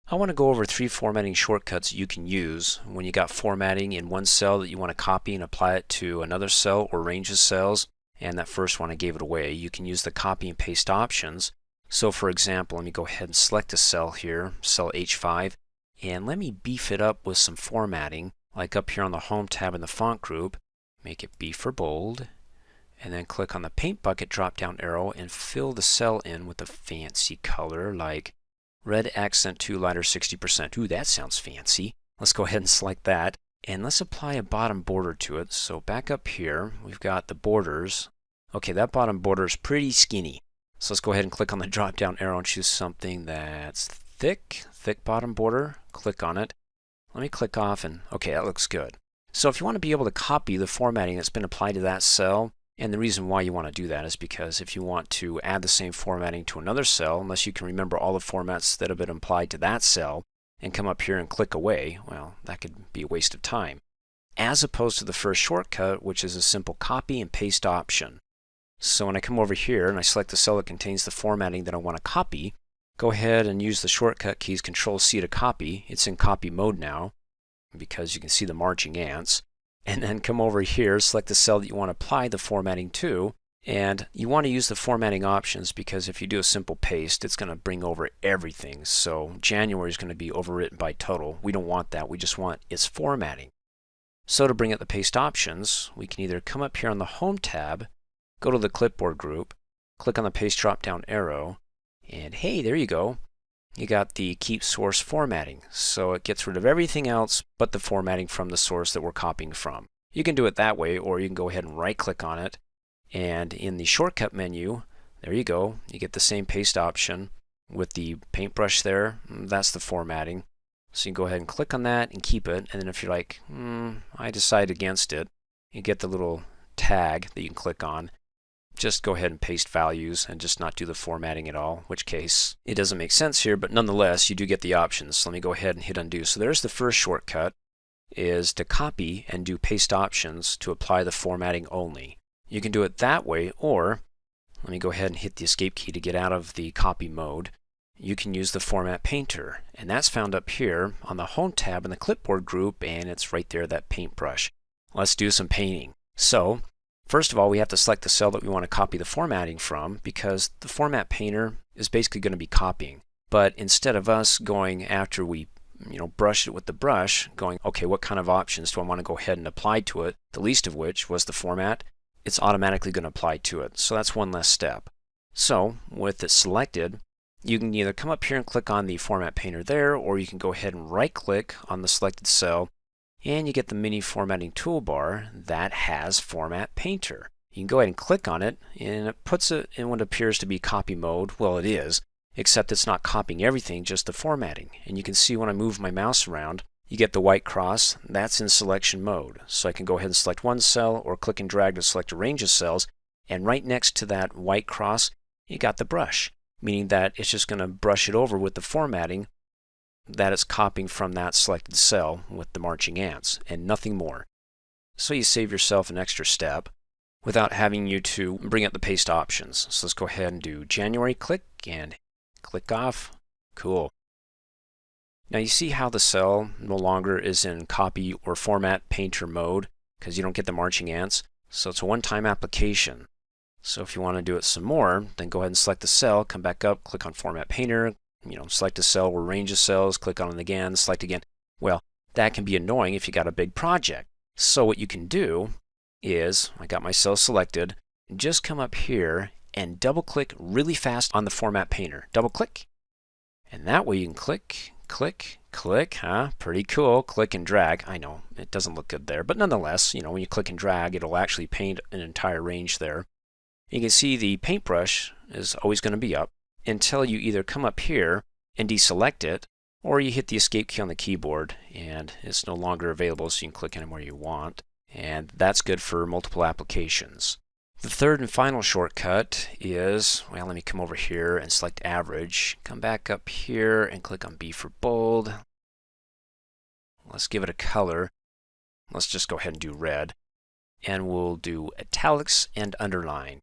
I want to go over 3 formatting shortcuts you can use when you got formatting in one cell that you want to copy and apply it to another cell or range of cells. And that first one I gave it away. You can use the copy and paste options. So for example, let me go ahead and select a cell here, cell H5, and let me beef it up with some formatting, like up here on the Home tab in the font group. Make it B for bold, and then click on the Paint Bucket drop-down arrow and fill the cell in with a fancy color like Red Accent 2 Lighter 60%. Ooh, that sounds fancy. Let's go ahead and select that. And let's apply a bottom border to it. So back up here, we've got the borders. Okay, that bottom border is pretty skinny. So let's go ahead and click on the drop-down arrow and choose something that's thick bottom border. Click on it. Let me click off and, okay, that looks good. So if you want to be able to copy the formatting that's been applied to that cell, and the reason why you want to do that is because if you want to add the same formatting to another cell, unless you can remember all the formats that have been applied to that cell and come up here and click away, well, that could be a waste of time. As opposed to the first shortcut, which is a simple copy and paste option. So when I come over here and I select the cell that contains the formatting that I want to copy, go ahead and use the shortcut keys Control-C to copy. It's in copy mode now because you can see the marching ants. And then come over here, select the cell that you want to apply the formatting to, and you want to use the formatting options because if you do a simple paste, it's going to bring over everything. So January is going to be overwritten by total. We don't want that. We just want its formatting. So to bring up the paste options, we can either come up here on the Home tab, go to the clipboard group, click on the paste drop-down arrow, and hey, there you go. You got the keep source formatting, so it gets rid of everything else but the formatting from the source that we're copying from. You can do it that way, or you can go ahead and right click on it, and in the shortcut menu, there you go, you get the same paste option with the paintbrush there. That's the formatting. So you can go ahead and click on that and keep it, and then if you're like, I decide against it, you get the little tag that you can click on. Just go ahead and paste values and just not do the formatting at all, in which case it doesn't make sense here, but nonetheless you do get the options. So let me go ahead and hit undo. So there's the first shortcut, is to copy and do paste options to apply the formatting only. You can do it that way, or let me go ahead and hit the escape key to get out of the copy mode. You can use the Format Painter, and that's found up here on the Home tab in the clipboard group, and it's right there, that paintbrush. Let's do some painting. So first of all, we have to select the cell that we want to copy the formatting from because the Format Painter is basically going to be copying. But instead of us going after we brush it with the brush, going, okay, what kind of options do I want to go ahead and apply to it, the least of which was the format, it's automatically going to apply to it. So that's one less step. So with it selected, you can either come up here and click on the Format Painter there, or you can go ahead and right click on the selected cell and you get the mini formatting toolbar that has Format Painter. You can go ahead and click on it and it puts it in what appears to be copy mode. Well, it is, except it's not copying everything, just the formatting. And you can see when I move my mouse around, you get the white cross. That's in selection mode. So I can go ahead and select one cell or click and drag to select a range of cells. And right next to that white cross, you got the brush, meaning that it's just going to brush it over with the formatting that it's copying from that selected cell with the marching ants and nothing more. So you save yourself an extra step without having you to bring up the paste options. So let's go ahead and do January, click and click off. Cool. Now you see how the cell no longer is in copy or Format Painter mode because you don't get the marching ants. So it's a one-time application. So if you want to do it some more, then go ahead and select the cell, come back up, click on Format Painter, select a cell or range of cells, click on it again, select again. Well, that can be annoying if you got a big project. So what you can do is, I got my cell selected, just come up here and double click really fast on the Format Painter. Double click, and that way you can click, click, click, huh? Pretty cool. Click and drag. I know it doesn't look good there, but nonetheless, when you click and drag, it'll actually paint an entire range there. You can see the paintbrush is always going to be up until you either come up here and deselect it, or you hit the escape key on the keyboard and it's no longer available, so you can click anywhere you want. And that's good for multiple applications. The third and final shortcut is, well, let me come over here and select average. Come back up here and click on B for bold. Let's give it a color. Let's just go ahead and do red. And we'll do italics and underline.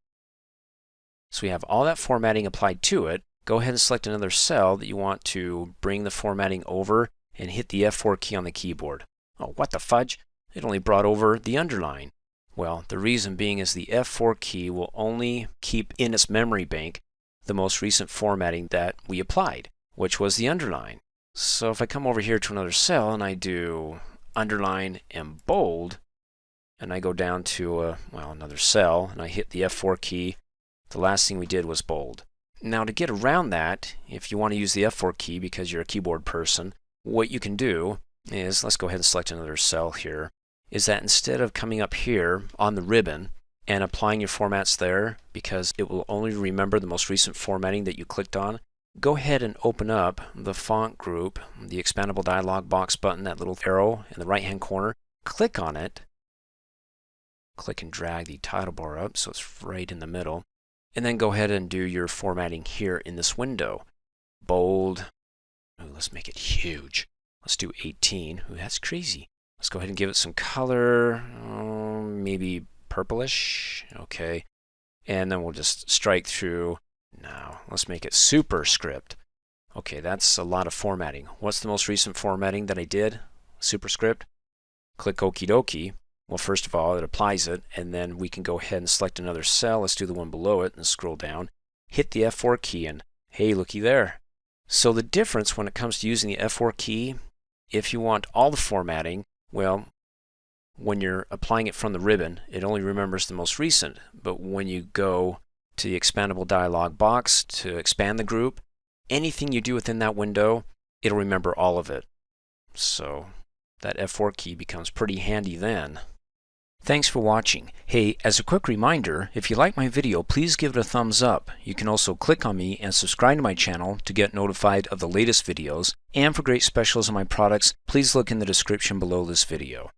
So we have all that formatting applied to it, go ahead and select another cell that you want to bring the formatting over and hit the F4 key on the keyboard. Oh, what the fudge? It only brought over the underline. Well, the reason being is the F4 key will only keep in its memory bank the most recent formatting that we applied, which was the underline. So if I come over here to another cell and I do underline and bold, and I go down to another cell and I hit the F4 key, the last thing we did was bold. Now to get around that, if you want to use the F4 key because you're a keyboard person, what you can do is, let's go ahead and select another cell here, is that instead of coming up here on the ribbon and applying your formats there, because it will only remember the most recent formatting that you clicked on, go ahead and open up the font group, the expandable dialog box button, that little arrow in the right hand corner, click on it, click and drag the title bar up so it's right in the middle, and then go ahead and do your formatting here in this window. Bold, let's make it huge. Let's do 18. Ooh, that's crazy. Let's go ahead and give it some color, maybe purplish. Okay. And then we'll just strike through. Now, let's make it superscript. Okay, that's a lot of formatting. What's the most recent formatting that I did? Superscript. Click Okie dokie. Well, first of all, it applies it, and then we can go ahead and select another cell. Let's do the one below it and scroll down. Hit the F4 key, and hey, looky there. So the difference when it comes to using the F4 key, if you want all the formatting, well, when you're applying it from the ribbon, it only remembers the most recent. But when you go to the expandable dialog box to expand the group, anything you do within that window, it'll remember all of it. So that F4 key becomes pretty handy then. Thanks for watching. Hey, as a quick reminder, if you like my video, please give it a thumbs up. You can also click on me and subscribe to my channel to get notified of the latest videos. And for great specials on my products, please look in the description below this video.